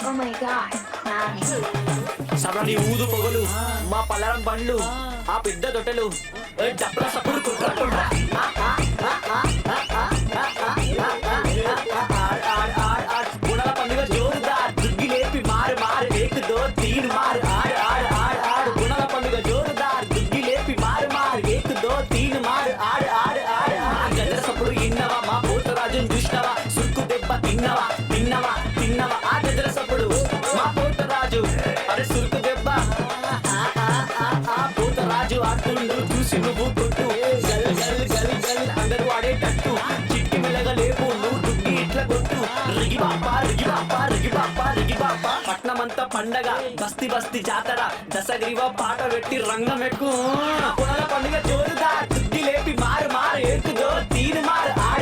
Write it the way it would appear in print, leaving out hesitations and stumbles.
Oh my god. Nice. సభని ఊదు పొగలు మా పల్లరం బండ్లు ఆ పెద్ద తొట్టెలు డబ్బల సప్పుడు కుట్ర కుట్ర గుణల పండుగ జోరుదార్ దుగ్గి లేపి మారు మారు ఏకుదో తీరు మారు ఆడు ఆడు ఆడు ఆడు గుణల పండుగ జోరుదార్ దుగ్గి లేపి మారు మారు ఏకుదో తీరు మారు ఆడు ఆడు ఆడు గజల సప్పుడు ఇన్నవా మా పోతరాజుని చూసినవా సుక్కు దెబ్బ తిన్నవా తిన్నవా తిన్నవా ఆ గజల సప్పుడు మా పోతరాజు అరే సురుకు దెబ్బ పోతరాజు ఆడుతుండు చూసి నువ్వు కొట్టు గల్ గల్ గల్ గల్ అందరూ ఆడేటట్టు చిట్టి మెల్లగా లేపు నువ్వు దుగ్గి ఇట్లా కొట్టు రిగి బాపా రిగి బాపా రిగి బాపా రిగి బాపా పట్నమంతా పండగ బస్తి బస్తి జాతర దశగ్రీవ పాట పెట్టి రంగం ఎక్కు పునల పండుగ జోరుదా దుగ్గి లేపి మారు మారు ఎక్కుదో తీరు మారు ఆడ